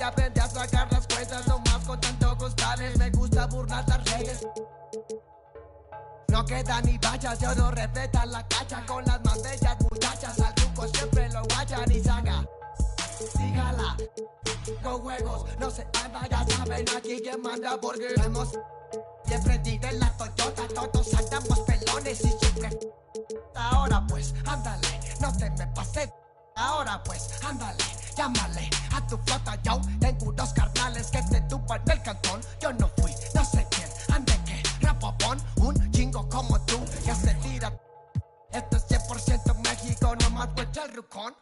Aprendí a sacar las cuentas nomás con tanto costales. Me gusta burlar las redes. No quedan ni vallas, yo no respetan la cacha. Con las más bellas muchachas al truco siempre lo guachan y saca. Dígala, con juegos no se anda, ya saben aquí quién manda porque hemos siempre diga en la Toyota, todos andamos pelones y siempre. Ahora pues, ándale, no te me pases. Ahora pues, ándale, llámale a tu flota, yo tengo unos carnales que te tupan del cantón. Yo no fui, no sé quién, ande que rapopón, un chingo como tú que se tira. Esto es 100% México, no más huecha el rucón.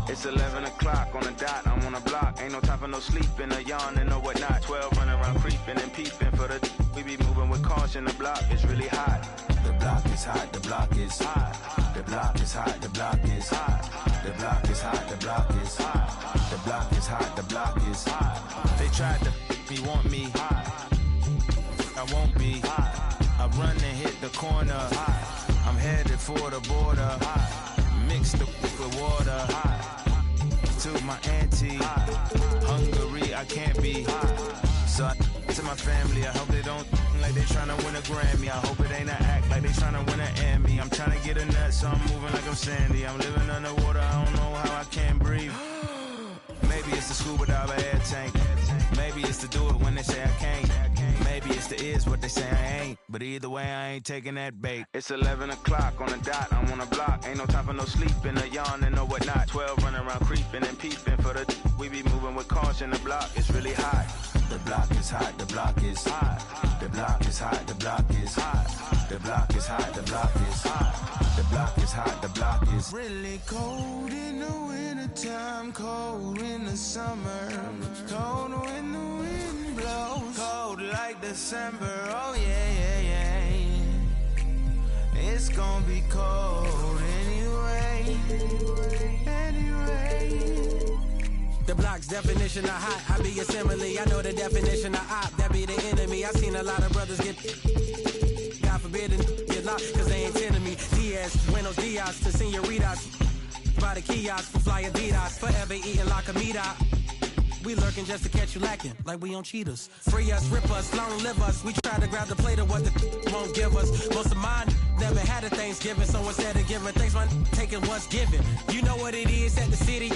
It's 11 o'clock on the dot, I'm on the block. Ain't no time for no sleeping, or yawning or whatnot. 12 running around creeping and peeping for the we be moving with caution, the block is really hot. The block is hot, the block is hot. The block is hot, the block is hot. The block is hot, the block is hot. The block is hot, the block is hot. They tried to me, want me hot. I won't be hot. I run and hit the corner hot. I'm headed for the border hot. Mix the with water hot. To my auntie, Hungary, I can't be. So to my family, I hope they don't like they tryna win a Grammy. I hope it ain't an act like they tryna win an Emmy. I'm tryna get a nut, so I'm moving like I'm Sandy. I'm living underwater, I don't know how I can't breathe. Maybe it's the scuba dive air tank. Maybe it's to do it when they say I can't. Maybe it's the is what they say I ain't. But either way, I ain't taking that bait. It's 11 o'clock on the dot, I'm on the block. Ain't no time for no sleeping or yawning or whatnot. 12 running around creeping and peeping for the we be moving with caution. The block is really hot. The block is hot, the block is hot. The block is hot, the block is hot. The block is hot, the block is hot. The block is hot, the block is really cold in the wintertime, cold in the summer, cold when the wind blows, cold like December. Oh yeah, yeah, yeah. It's gonna be cold anyway. The block's definition of hot, I be a simile. I know the definition of op, that be the enemy. I seen a lot of brothers get, God forbid, and get locked, cause they ain't tending me. Diaz, buenos dias to senoritas, by the kiosk for fly Adidas, forever eating la comida. We lurking just to catch you lacking, like we on cheaters. Free us, rip us, long live us. We try to grab the plate of what the won't give us. Most of mine never had a Thanksgiving, so instead of giving thanks, man, taking what's given. You know what it is at the city.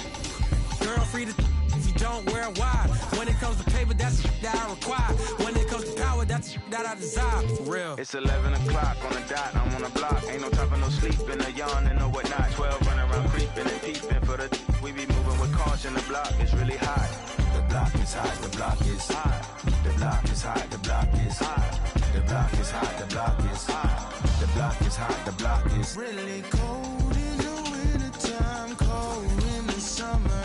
Girl, free to if you don't wear wide. When it comes to paper, that's that I require. When it comes to power, that's that I desire. For real. It's 11 o'clock on the dot, I'm on the block. Ain't no time for no sleeping or yawning or whatnot. 12 running around creeping and peeping for the we be moving with caution. The block is really hot. The block is hot, the block is hot. The block is hot, the block is hot. The block is hot, the block is hot. The block is hot, the block is really cold in the wintertime, cold in the summer.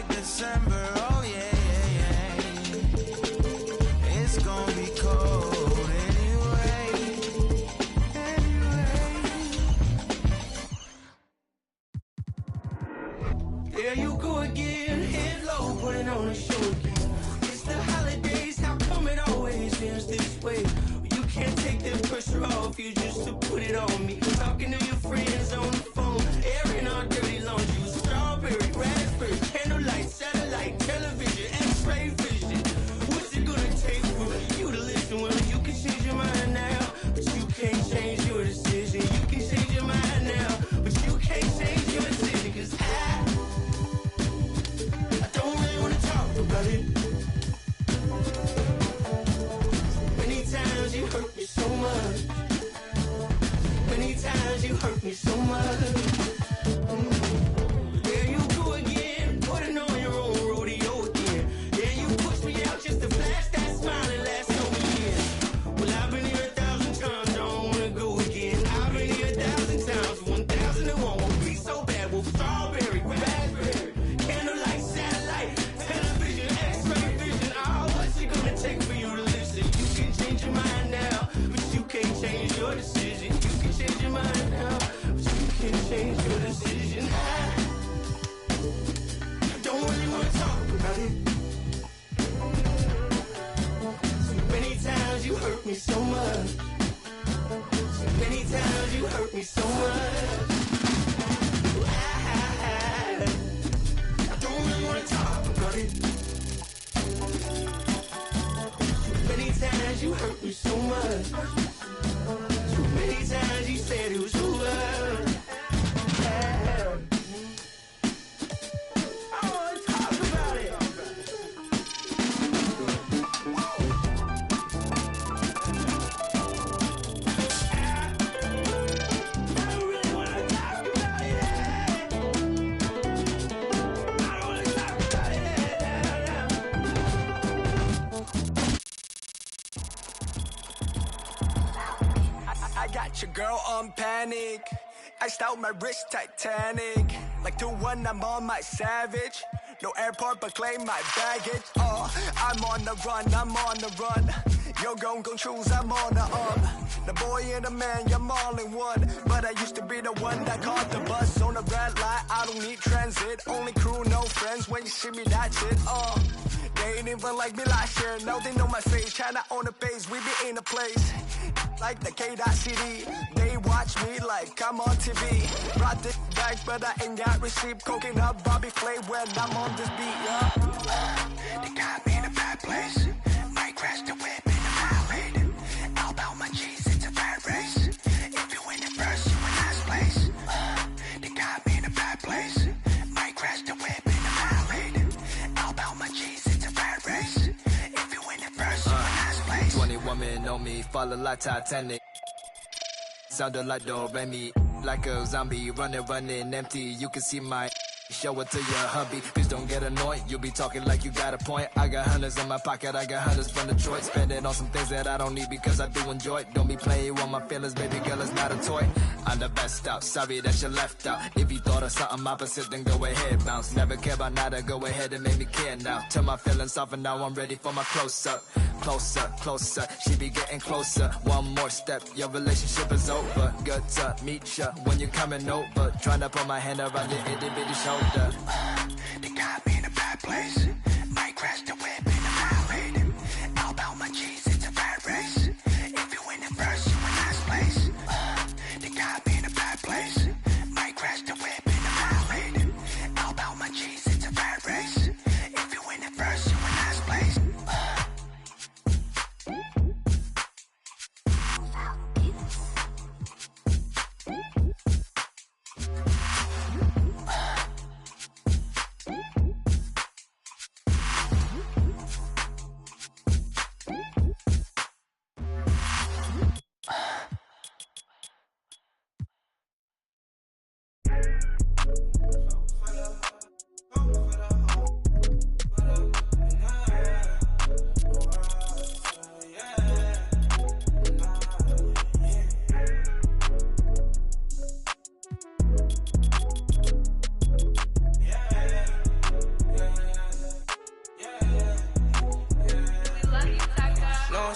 December, oh yeah, yeah, yeah. It's gonna be cold anyway, There you go again, head low, putting on a show again. It's the holidays, how come it always ends this way? You can't take the pressure off you just to put it on me. Talking to your friends on the phone, airing our dirty laundry. Strawberry, raspberry, candlelight, satellite, television, x-ray vision. What's it gonna take for you to listen? Well, you can change your mind now, but you can't change your decision. You can change your mind now, but you can't change your decision. Cause I don't really wanna talk about it. Many times you hurt me so much. Many times you hurt me so much. There you go again, putting on your own rodeo again. Yeah, you pushed me out just to flash that smile and last so many years. Well, I've been here 1,000 times, don't wanna go again. I've been here 1,000 times, 1,001 won't be so bad. Well, strawberry, raspberry, candlelight, satellite, television, x-ray vision. Oh, what's it gonna take for you to listen? You can change your mind now, but you can't change your decision. me so much. So many times you hurt me so much. I don't really wanna talk about it. So many times you hurt me so much. So many times you said it was over. Your girl on panic, iced out my wrist Titanic. Like 2-1, I'm on my savage. No airport, but claim my baggage. I'm on the run, I'm on the run. You're gon' choose, I'm on the up. The boy and the man, you're all in one. But I used to be the one that caught the bus on the red light. I don't need transit, only crew, no friends. When you see me, that's it. They ain't even like me last year. Now they know my face. China on the base, we be in the place. Like the K.City, they watch me like I'm on TV. Brought this bags, but I ain't got receipt. Coking up Bobby Flay when I'm on this beat, yeah. They got me in a bad place. Might crash the whip in the highway. All about my cheese, it's a bad race. If you win it first, you in last place. They got me in a bad place. Might crash the whip in the highway. All about my cheese, it's a bad race. If you win it first, you in last place. 20 women on me, fall like Titanic. Sounded like Do Re Mi, like a zombie, running empty. You can see my show it to your hubby. Please don't get annoyed, you be talking like you got a point. I got hundreds in my pocket, I got hundreds from Detroit. Spend it on some things that I don't need because I do enjoy it. Don't be playing with my feelings, baby girl, it's not a toy. I'm the best out, sorry that you left out. If you thought of something opposite, then go ahead, bounce. Never care about nada, go ahead and make me care now. Turn my feelings off and now I'm ready for my close-up. Closer, closer, she be getting closer. One more step, your relationship is over. Good to meet ya when you're coming over. Trying to put my hand around your itty bitty shoulder. They got me in a bad place. Might crash the whip in the highway. All about my cheese, it's a bad race. If you win it first, you in last place. They got me in a bad place. Might crash the whip in the highway. All about my cheese, it's a bad race. If you win it first, you in last place.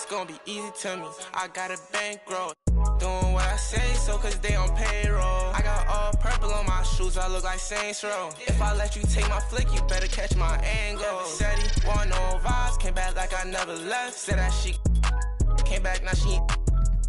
Gonna be easy to me. I got a bankroll. Doing what I say, so cause they on payroll. I got all purple on my shoes, I look like Saints Row. If I let you take my flick, you better catch my angle. Said he want no vibes, came back like I never left. Said that she came back, now she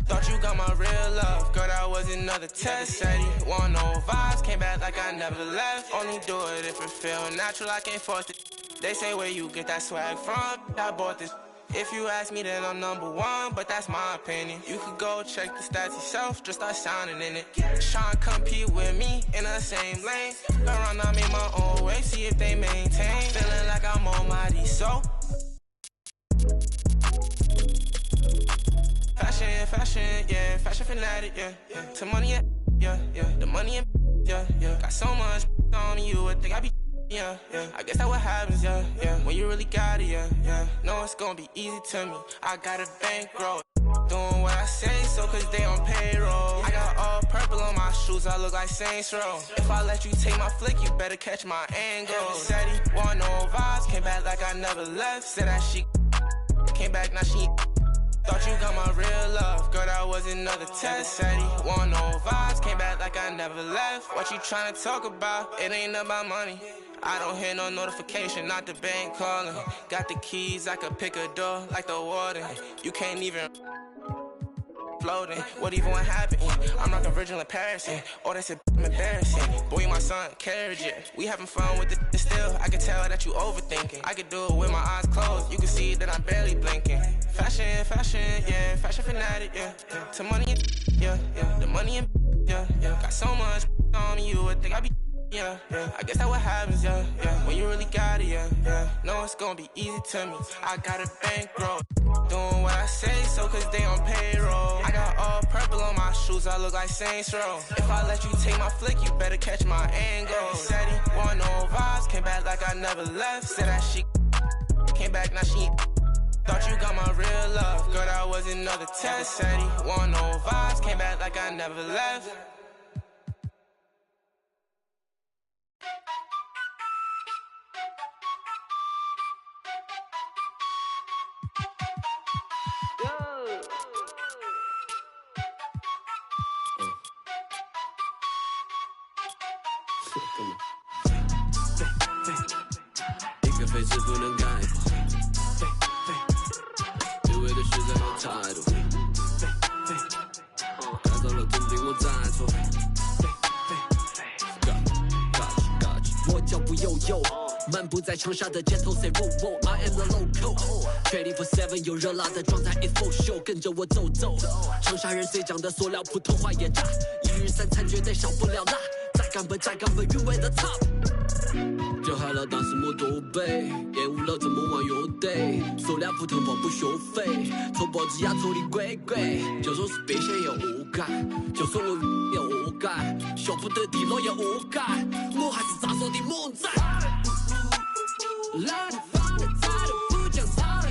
thought you got my real love. Girl, that was another test. Said he want no vibes, came back like I never left. Only do it if it feel natural, I can't force it. They say where you get that swag from, I bought this. If you ask me, then I'm number one, but that's my opinion. You could go check the stats yourself, just start sounding in it. Tryna compete with me in the same lane. Around, I made my own way, see if they maintain. Feeling like I'm on my D, so fashion, yeah, fashion fanatic, yeah. To money, yeah, the money, yeah. Got so much on me, you would think I be. Yeah, I guess that what happens, yeah. When you really got it, yeah. No, it's gonna be easy to me. I got a bankroll. Doing what I say, so cause they on payroll. I got all purple on my shoes, I look like Saints Row. If I let you take my flick, you better catch my angle. Said he want no vibes, came back like I never left. Said that she came back, now she thought you got my real love. Girl, that was another test. Said he want no vibes, came back like I never left. What you tryna talk about? It ain't about money. I don't hear no notification, not the bank calling. Got the keys, I could pick a door like the warden. You can't even floating. What even would happen? I'm rocking Virgil in Paris. Oh, that's embarrassing. Boy, you my son, carriage it. We having fun with it still. I can tell that you overthinking. I could do it with my eyes closed. You can see that I'm barely blinking. Fashion, yeah. Fashion fanatic, yeah. To money, yeah. The money and yeah. Got so much on me, you would think I be. Yeah. I guess that what happens, yeah. When you really got it, yeah. No, it's gonna be easy to me. I got a bankroll. Doing what I say, so cause they on payroll. I got all purple on my shoes, I look like Saints Row. If I let you take my flick, you better catch my angle. Said he want no vibes, came back like I never left. Said that she came back, now she thought you got my real love. Girl, that was another test. Said he want no vibes, came back like I never left.一个废字不能概括，对味的实在有态度，改造了总比我再错。我脚步悠悠，漫步在长沙的街头 ，say whoa whoa，I am the local。24/7有热辣的状态 ，it's for show， 跟着我走走。长沙人最讲的塑料，普通话也炸，一日三餐绝对少不了辣。再干杯，韵味的 top。就嗨了，但是莫多杯，厌恶了怎么玩乐队？塑料普通话不学费，搓脖子呀搓的鬼鬼。就算是变现也恶改，就算我也恶改，学不得地了也恶改，我还是咋说的猛仔。老地方的态度不讲道理，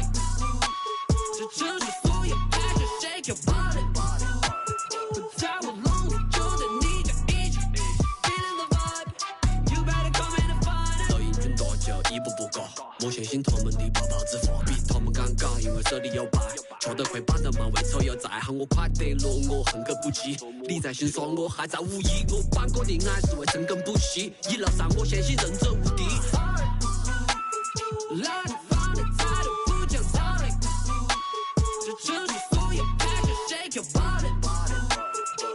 这城市所有 passion shake your body。不在我笼里就等你就一起 feeling the vibe，you better come in and find it。老英俊大叫一步步高，莫相信他们的泡泡之话，比他们尴尬，因为手里有牌，吃得快把的嘛，为错又再喊我快得落，我恨个不羁。你在心酸，我还在无意，我办过恋爱是为深耕不息，一路上我相信人者无敌。老地方的态度不讲道理，这城市所有 passion shake your body。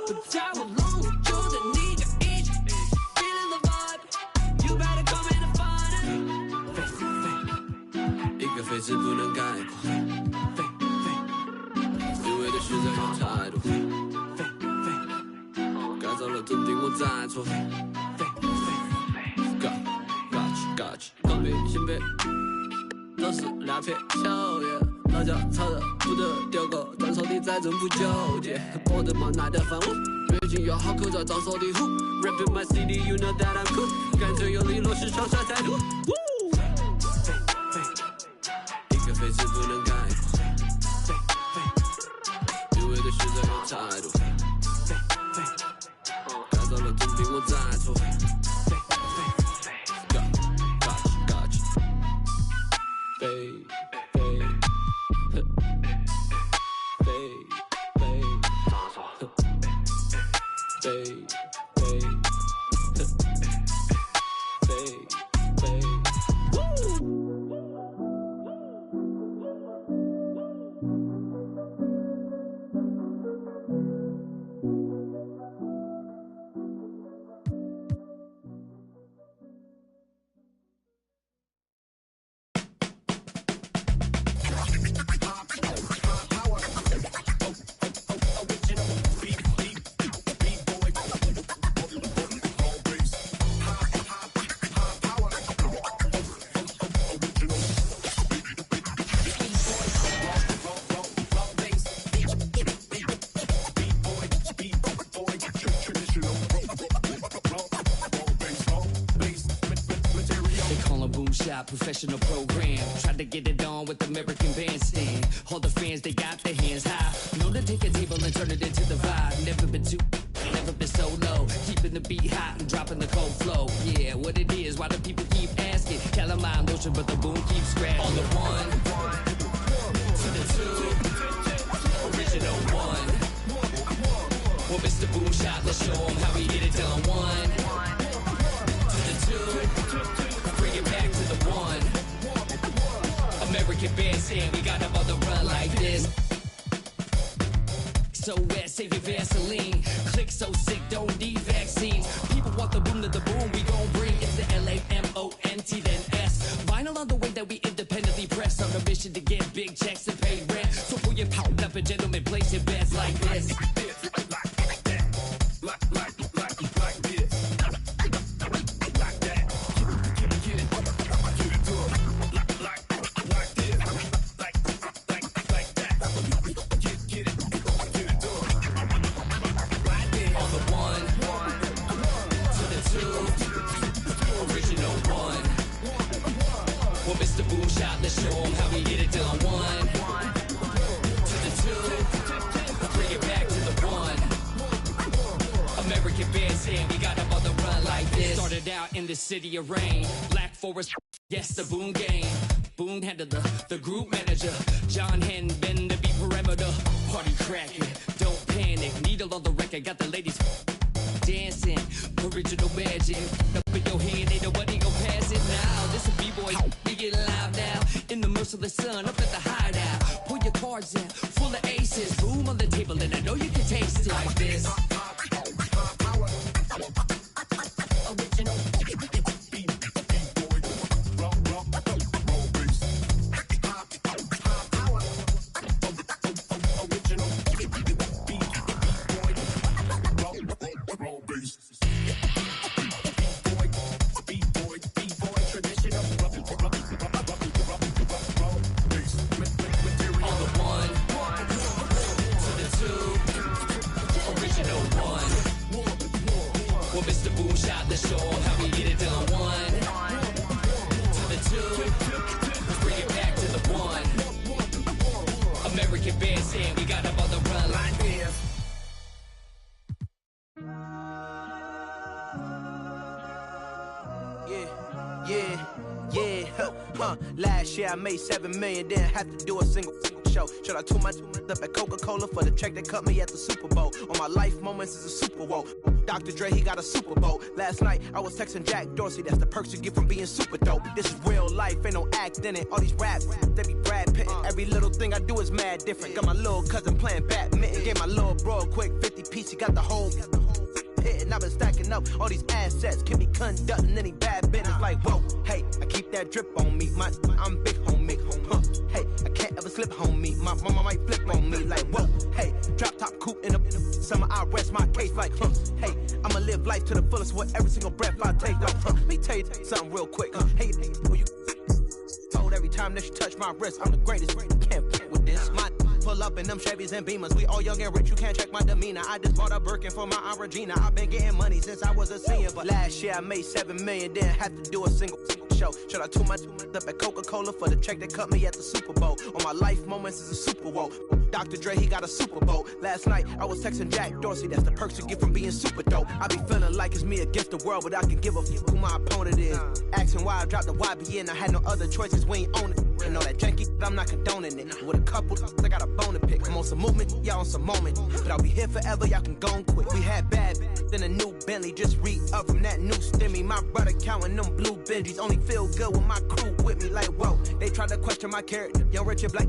不在我笼里就等你就一起 feeling the vibe，you better come in and find it。一个废字不能概括，对味的实在有态度，改造了总比我再错。Gotcha，东北西北都是两片秋叶，老家炒的不得丢狗，专烧的再真不纠结，我的妈耐得烦我，越近越好口罩早说的呼 ，Rapping my city you know that I'm cool， 干脆有理落实长沙态度。一个废字不能概括，对味的实在有态度，改造了总比我再错。Professional program, try to get it on with the American bandstand. All the fans, they got their hands high. Know to take a table and turn it into the vibe. Never been too, never been so low. Keeping the beat hot and dropping the cold flow. Yeah, what it is, why do people keep asking? Calamine lotion, but the boom keeps scratching. On the one, to the two, original one. Well, Mr. Boom Shot, let's show him how we get it done. One, to the two. Bring it back to the one. American bandstand, we got them on the run like this. SOS, save your Vaseline. Click so sick, don't need vaccines. People want the boom to the boom, we gon' bring. It's the LAMONT, then S. Vinyl on the way that we independently press. On a mission to get big checks and pay rent. So pull your power up and gentlemen, place your bets like this. Let's show them how we get it done. 1 to the 2, bring it back to the 1. American bandstand, we got up on the run like this. Started out in the city of rain, Black Forest, yes, the Boom game. Boom handled the group manager. John Henn been the beat perimeter. Party cracking, don't panic. Needle on the record, got the ladies dancing. Original magic, up in your hand, ain't nobody gon' pass it now. This a B-boy, we get loud now. In the merciless sun, up at the hideout. Pull your cards out, full of aces. Boom on the table, and I know you can taste it like this. Original. Let's show them how we get it done. 1 to the 2, bring it back to the 1. American bandstand, we got up on the run like this. Last year I made 7 million, didn't have to do a single show. Should I toot my up at Coca-Cola for the check that cut me at the Super Bowl? On my life moments is a Super Bowl. Dr. Dre, he got a Super Bowl. Last night I was texting Jack Dorsey, that's the perks you get from being super dope. This is real life, ain't no act in it. All these rap, they be Brad Pitt. Every little thing I do is mad different. Got my little cousin playing badminton. Gave my little bro a quick 50 piece, he got the whole and I've been stacking up all these assets, keep me conducting any bad business. Like whoa, hey, I keep that drip on me. I'm big homie, hey, I can't ever slip homie. My mama might flip on me. Like whoa, hey, drop top coupe in the summer. I rest my case like hey, I'ma live life to the fullest with every single breath I take. Like let me tell you something real quick. Hey, you told every time that you touch my wrist, I'm the greatest. Can't fit with this. My pull up in them Chevys and Beamers. We all young and rich, you can't check my demeanor. I just bought a Birkin for my Aunt Regina. I've been getting money since I was a senior, but last year I made 7 million, didn't have to do a single show. Should I toot my up at Coca-Cola for the check that cut me at the Super Bowl? On my life moments is a Super Bowl. Dr. Dre, he got a Super Bowl. Last night I was texting Jack Dorsey, that's the perks you get from being super dope. I be feeling like it's me against the world, but I can give a fuck who my opponent is. Asking why I dropped the YBN, I had no other choices, we ain't own it. And all that janky, I'm not condoning it. With a couple, I got a bone to pick. I'm on some movement, y'all on some moment. But I'll be here forever, y'all can go and quit. We had bad, then a new Bentley, just re-up from that new stimmy. My brother counting them blue Benjis, only feel good with my crew with me. Like whoa, they tried to question my character. Young rich and black,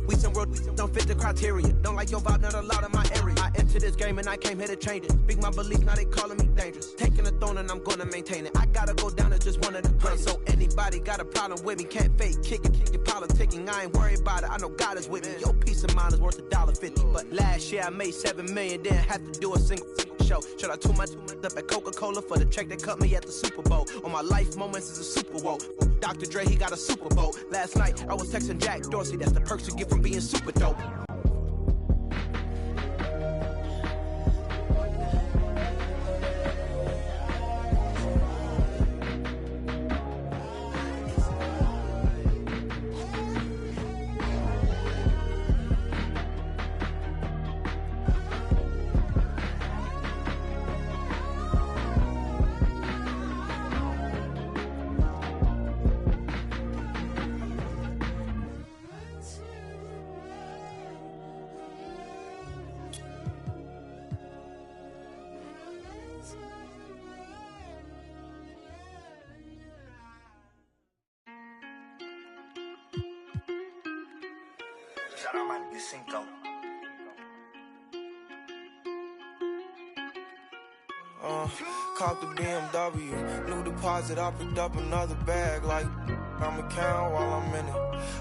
we some real, don't fit the criteria. Don't like your vibe, not allowed in my area. I entered this game and I came here to change it. Speak my beliefs, now they calling me dangerous. Taking the throne and I'm gonna maintain it. I gotta go down as just one of the greatest. So anybody got a problem with me, can't fake kick it, kick it, politicking. I ain't worried about it, I know God is with me. Your peace of mind is worth $1.50. But last year I made 7 million, didn't have to do a single show. Should I toot my up at Coca-Cola for the check that cut me at the Super Bowl? On my life moments is a Super Bowl. Dr. Dre, he got a Super Bowl. Last night I was texting Jack Dorsey, that's the perks you get from being super dope. Shout out my nigga Cinco. Caught the BMW, new deposit, I picked up another bag like I'ma count while I'm in it.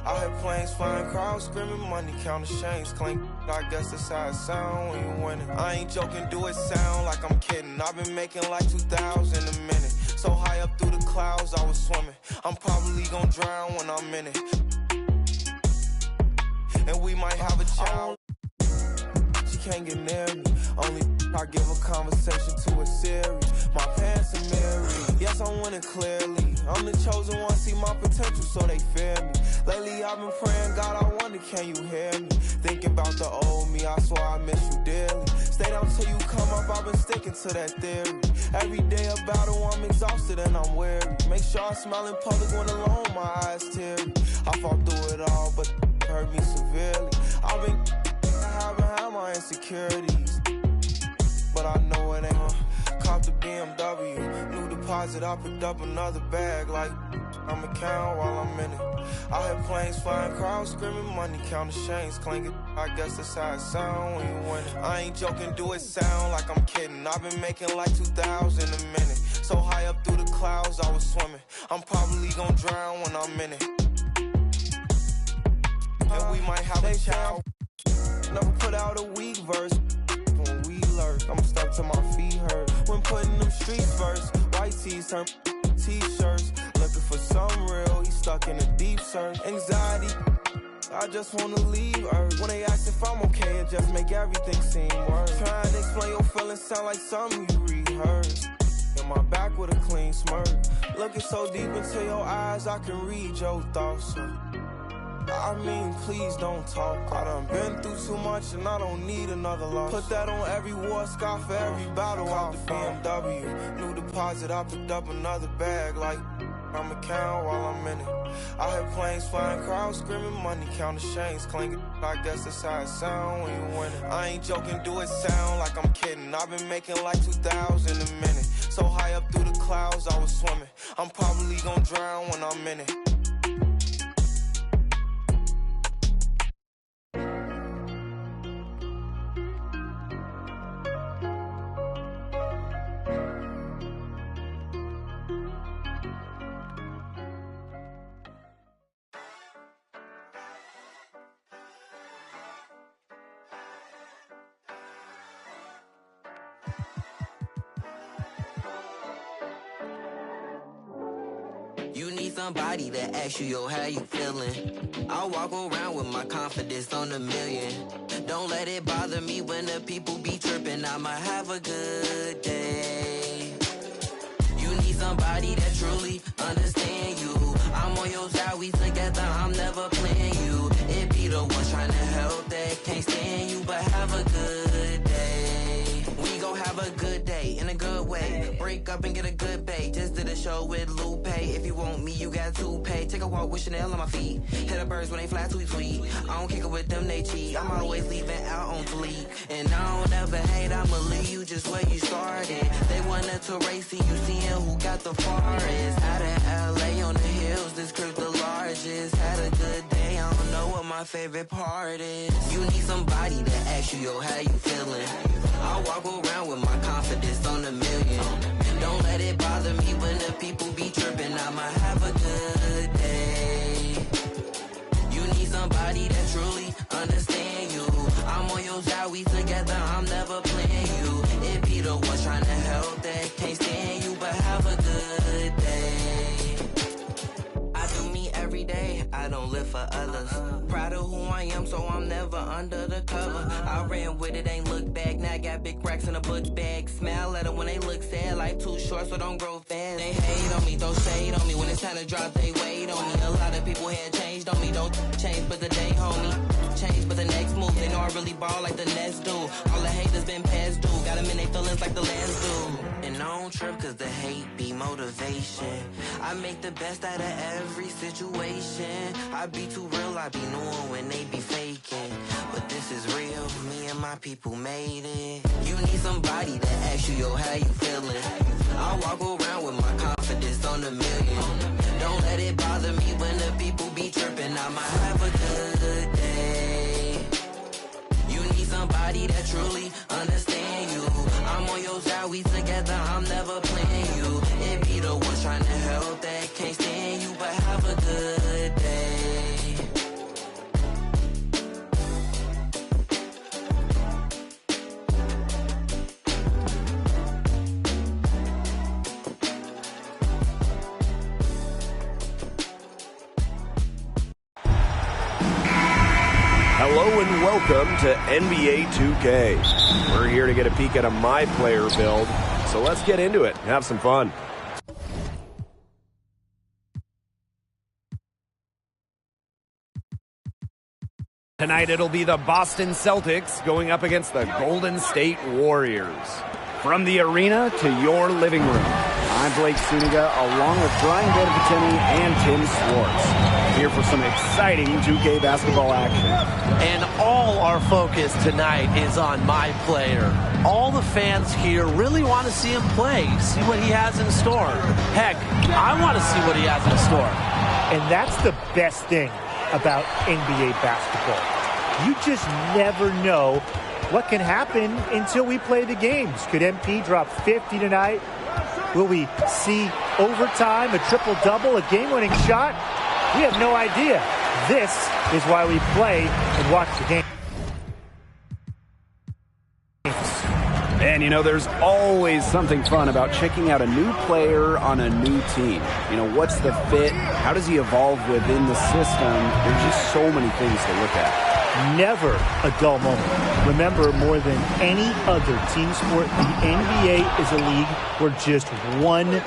I hear planes flying, crowds screaming, money counting chains clink. I guess that's how it sound when you winning. I ain't joking, do it sound like I'm kidding. I've been making like 2,000 a minute. So high up through the clouds, I was swimming. I'm probably gonna drown when I'm in it. And we might have a child. She can't get near me. Only I give a conversation to a Siri. My pants are mirrored. Yes, I'm winning clearly. I'm the chosen one, see my potential, so they fear me. Lately I've been praying, God, I wonder, can you hear me? Thinking about the old me, I swear I miss you dearly. Stay down till you come up, I've been sticking to that theory. Every day a battle, I'm exhausted and I'm weary. Make sure I smile in public when alone, my eyes teary. I fought through it all, but hurt me severely. I've been having had my insecurities, but I know it ain't. Caught the BMW, new deposit, I picked up another bag like I'ma count while I'm in it. I hear planes flying, crowds screaming, money counting chains clinking. I guess that's how it sound when you winning. I ain't joking, do it sound like I'm kidding. I've been making like 2,000 a minute. So high up through the clouds, I was swimming. I'm probably gonna drown when I'm in it. And we might have a child. Never put out a weak verse. When we lurk, I'm stuck till my feet hurt. When putting them streets first, white tees turn t-shirts. Looking for some real, he stuck in a deep search. Anxiety, I just wanna leave Earth. When they ask if I'm okay, it just make everything seem worse. Trying to explain your feelings sound like something you rehearsed. In my back with a clean smirk. Looking so deep into your eyes, I can read your thoughts. I mean, please don't talk. I done been through too much and I don't need another loss. Put that on every war scar for every battle. Caught the BMW, new deposit, I picked up another bag like I'ma count while I'm in it. I hear planes flying, crowds screaming, money counting chains clinking. I guess that's how it sound when you winning. I ain't joking, do it sound like I'm kidding. I've been making like 2,000 a minute. So high up through the clouds, I was swimming. I'm probably gonna drown when I'm in it. You need somebody that asks you, yo, how you feeling? I walk around with my confidence on a million. Don't let it bother me when the people be tripping. I'ma have a good day. You need somebody that truly understand you. I'm on your side, we together, I'm never playing you. It be the ones trying to help that can't stand you, but have a good day. We gon' have a good day in a good way. Break up and get a good pay. Just did a show with Lupe. If you want me, you got to pay. Take a walk with Chanel on my feet. Hit the birds when they fly tweet tweet. I don't kick it with them, they cheat. I'm always leaving out on fleek. And I don't ever hate, I'ma leave you just where you started. They wanted to race and you seeing who got the farthest. Out of LA on the hills, this crib the largest. Had a good day, I don't know what my favorite part is. You need somebody to ask you, yo, how you feeling? I walk around with my confidence on a million. Don't let it bother me when the people be tripping. I'ma have a good day. You need somebody that truly understand you. I'm on your side, we together, I'm never playing you. It be the ones trying to help that can't stand you, but have a good day. I do me every day, I don't live for others. Proud of who I am, so I'm never under the cover. I ran with it, ain't look back. Now I got big racks in a book bag. Smile at them when they look sad. Life too short, so don't grow fast. They hate on me, throw shade on me. When it's time to drop, they wait on me. A lot of people had changed on me. Don't change, but the day, homie. Change, but the next move. They know I really ball like the Nets do. All the haters been past due. Got them in their feelings like the last do. And I don't trip cause the hate be motivation. I make the best out of every situation. I be too real, I be knowing when they be faking. But this is real, me and my people made it. You need somebody that asks you, yo, how you feeling? I walk around with my confidence on a million. Don't let it bother me when the people be tripping. I'ma have a good day. You need somebody that truly understand you. I'm on your side, we we together, I'm never playing you. It be the ones trying to help that can't stand you, but have a good day. Hello and welcome to NBA 2K. We're here to get a peek at a My Player build, so let's get into it and have some fun. Tonight it'll be the Boston Celtics going up against the Golden State Warriors. From the arena to your living room, I'm Blake Suniga along with Brian Beneficeni and Tim Swartz. Here for some exciting 2K basketball action. And all our focus tonight is on My Player. All the fans here really want to see him play, see what he has in store. Heck, I want to see what he has in store. And that's the best thing about NBA basketball. You just never know what can happen until we play the games. Could MP drop 50 tonight? Will we see overtime, a triple-double, a game-winning shot? We have no idea. This is why we play and watch the game. And you know, there's always something fun about checking out a new player on a new team. You know, what's the fit? How does he evolve within the system? There's just so many things to look at. Never a dull moment. Remember, more than any other team sport, the NBA is a league where just one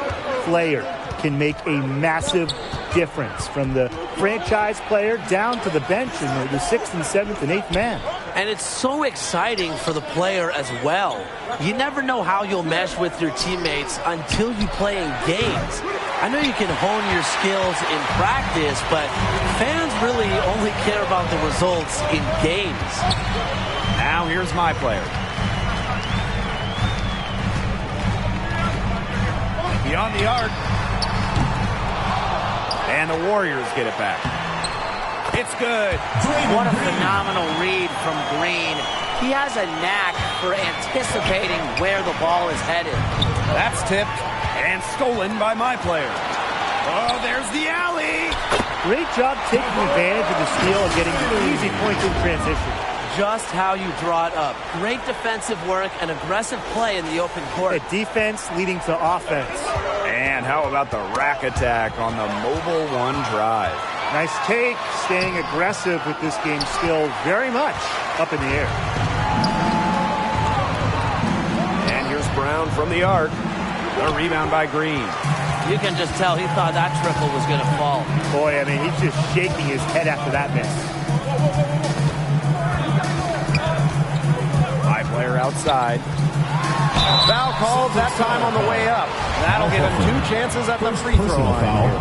player can make a massive difference, from the franchise player down to the bench and the 6th and 7th and 8th man. And it's so exciting for the player as well. You never know how you'll mesh with your teammates until you play in games. I know you can hone your skills in practice, but fans really only care about the results in games. Now here's My Player. Beyond the arc. And the Warriors get it back. It's good. What a phenomenal read from Green. He has a knack for anticipating where the ball is headed. That's tipped and stolen by My Player. Oh, there's the alley. Great job taking advantage of the steal and getting the easy points in transition. Just how you draw it up. Great defensive work and aggressive play in the open court. A defense leading to offense. And how about the rack attack on the mobile one drive? Nice take, staying aggressive with this game still very much up in the air. And here's Brown from the arc. The rebound by Green. You can just tell he thought that triple was going to fall. Boy, I mean, he's just shaking his head after that miss. My Player outside. Foul called that time on the way up. That'll give him 2 chances at the free throw line.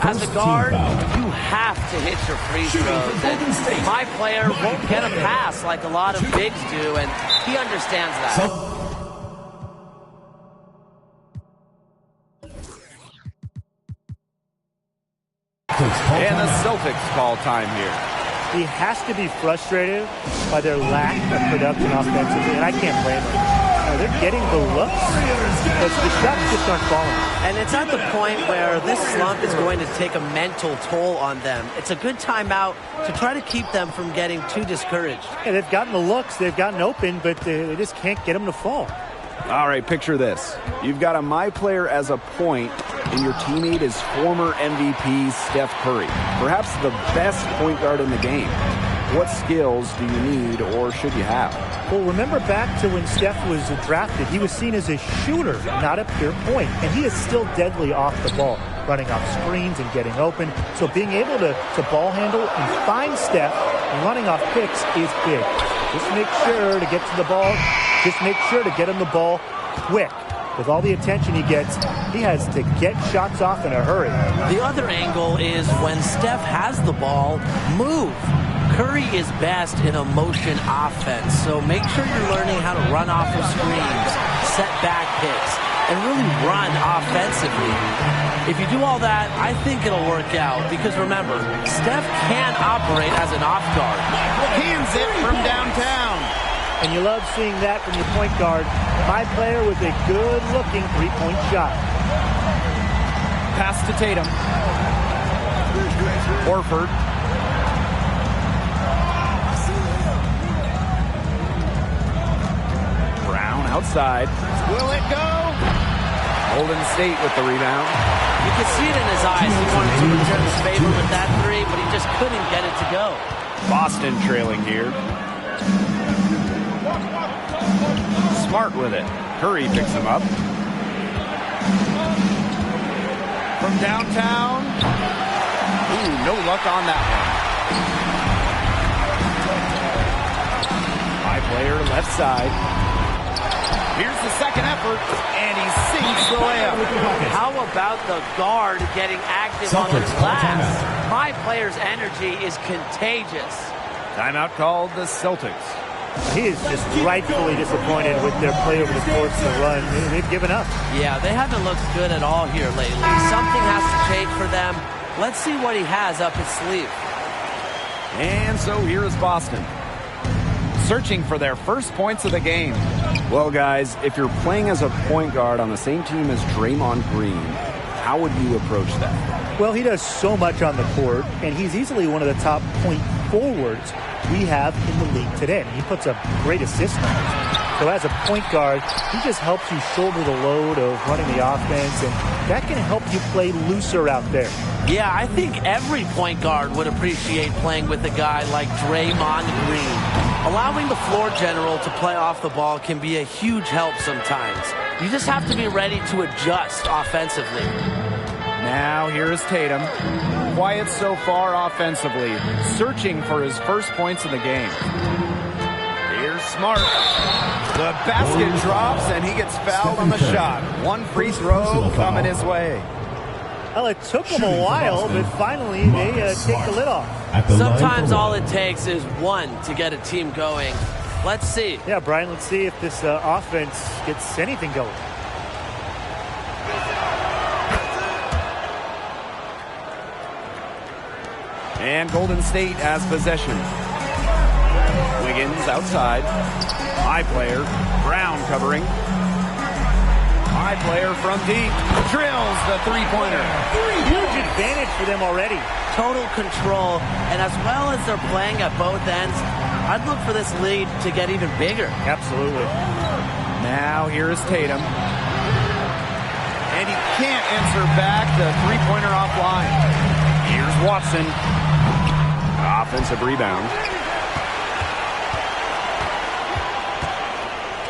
As a guard, you have to hit your free throws. And My Player won't get a pass like a lot of bigs do, and he understands that. And the Celtics call time here. He has to be frustrated by their lack of production offensively, and I can't blame him. They're getting the looks, but the shots just aren't falling. And it's at the point where this slump is going to take a mental toll on them. It's a good timeout to try to keep them from getting too discouraged. Yeah, they've gotten the looks, they've gotten open, but they just can't get them to fall. All right, picture this. You've got a My Player as a point, and your teammate is former MVP Steph Curry, perhaps the best point guard in the game. What skills do you need or should you have? Well, remember back to when Steph was drafted, he was seen as a shooter, not a pure point, and he is still deadly off the ball, running off screens and getting open. So being able to ball handle and find Steph and running off picks is big. Just make sure to get to the ball. Just make sure to get him the ball quick. With all the attention he gets, he has to get shots off in a hurry. The other angle is when Steph has the ball, move. Curry is best in a motion offense, so make sure you're learning how to run off of screens, set back picks, and really run offensively. If you do all that, I think it'll work out, because remember, Steph can operate as an off guard. Hands it from downtown. And you love seeing that from your point guard. My player with a good-looking three-point shot. Pass to Tatum. Horford. Brown outside. Will it go? Golden State with the rebound. You could see it in his eyes. He wanted to return the favor with that three, but he just couldn't get it to go. Boston trailing here. Smart with it. Curry picks him up. From downtown. Ooh, no luck on that one. High player, left side. Here's the second effort, and he sinks the layup. How about the guard getting active on the glass? My player's energy is contagious. Timeout called the Celtics. He is just rightfully disappointed with their play over the course of the run. They've given up. Yeah, they haven't looked good at all here lately. Something has to change for them. Let's see what he has up his sleeve. And so here is Boston, searching for their first points of the game. Well, guys, if you're playing as a point guard on the same team as Draymond Green, how would you approach that? Well, he does so much on the court, and he's easily one of the top point forwards we have in the league today. He puts up great assist numbers. So as a point guard, he just helps you shoulder the load of running the offense, and that can help you play looser out there. Yeah, I think every point guard would appreciate playing with a guy like Draymond Green. Allowing the floor general to play off the ball can be a huge help sometimes. You just have to be ready to adjust offensively. Now here's Tatum. Quiet so far offensively, searching for his first points of the game. Here's Smart. The basket drops, and he gets fouled on the shot. One free throw coming his way. Well, it took them a while, but finally they take the lid off. Sometimes all it takes is one to get a team going. Let's see. Yeah, Brian, let's see if this offense gets anything going. And Golden State has possession. Wiggins outside. High player. Brown covering. High player from deep. Drills the three-pointer. Huge advantage for them already. Total control. And as well as they're playing at both ends, I'd look for this lead to get even bigger. Absolutely. Now here's Tatum. And he can't answer back the three-pointer offline. Here's Watson. Offensive rebound.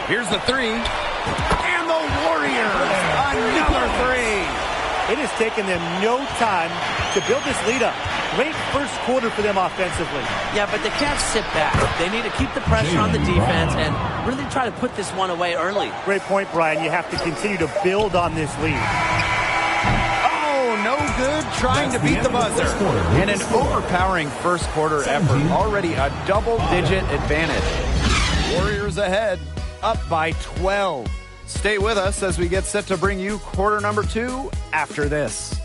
Here's the three. And the Warriors, another three. It has taken them no time to build this lead up. Great first quarter for them offensively. Yeah, but they can't sit back. They need to keep the pressure on the defense and really try to put this one away early. Great point, Brian. You have to continue to build on this lead. No good, trying to beat the buzzer. And an overpowering first quarter effort. Already a double-digit advantage. Warriors ahead, up by 12. Stay with us as we get set to bring you quarter number 2 after this.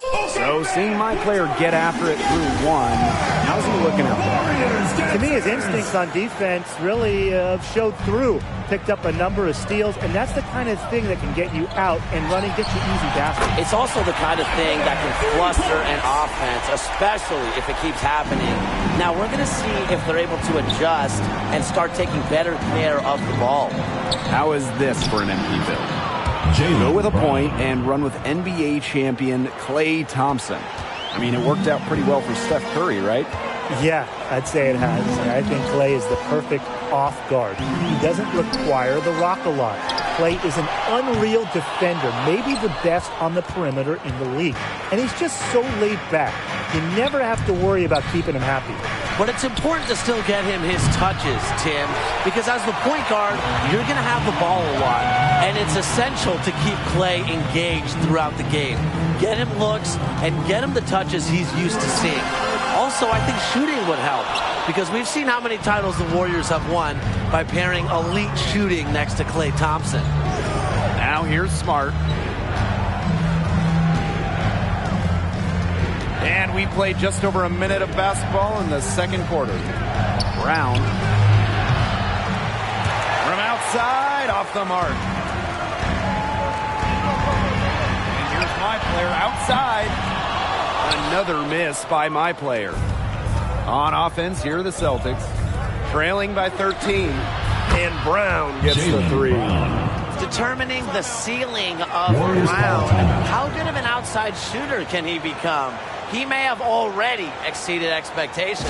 So seeing my player get after it through one, how's he looking out there? To me, his instincts on defense really showed through. Picked up a number of steals, and that's the kind of thing that can get you out and running, get you easy baskets. It's also the kind of thing that can fluster an offense, especially if it keeps happening. Now, we're going to see if they're able to adjust and start taking better care of the ball. How is this for an MP build? Go with a point and run with NBA champion Klay Thompson. I mean, it worked out pretty well for Steph Curry, right? Yeah, I'd say it has. I think Klay is the perfect off guard. He doesn't require the rock a lot. Klay is an unreal defender, maybe the best on the perimeter in the league. And he's just so laid back. You never have to worry about keeping him happy. But it's important to still get him his touches, Tim, because as the point guard, you're going to have the ball a lot. And it's essential to keep Klay engaged throughout the game. Get him looks and get him the touches he's used to seeing. Also, I think shooting would help, because we've seen how many titles the Warriors have won by pairing elite shooting next to Klay Thompson. Now here's Smart. And And we played just over a minute of basketball in the second quarter. Brown. From outside, off the mark. And here's my player outside. Another miss by my player. On offense, here are the Celtics. Trailing by 13. And Brown gets the three. Determining the ceiling of Brown. How good of an outside shooter can he become? He may have already exceeded expectations.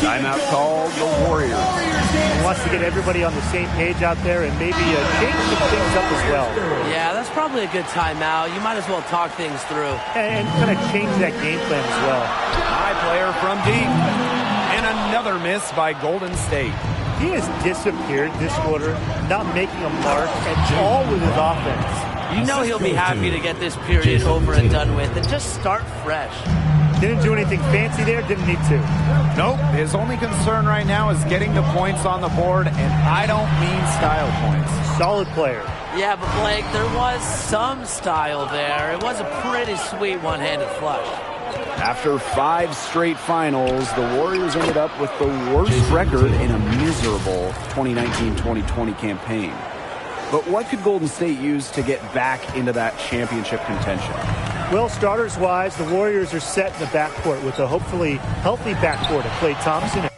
Timeout called the Warriors. He wants to get everybody on the same page out there and maybe change some things up as well. Yeah, that's probably a good timeout. You might as well talk things through. And kind of change that game plan as well. High player from deep. And another miss by Golden State. He has disappeared this quarter, not making a mark at all with his offense. You know he'll be happy to get this period over and done with and just start fresh. Didn't do anything fancy there, didn't need to. Nope, his only concern right now is getting the points on the board, and I don't mean style points. Solid player. Yeah, but Blake, there was some style there. It was a pretty sweet one-handed flush. After 5 straight finals, the Warriors ended up with the worst record in a miserable 2019-2020 campaign. But what could Golden State use to get back into that championship contention? Well, starters-wise, the Warriors are set in the backcourt with a hopefully healthy backcourt of Klay Thompson.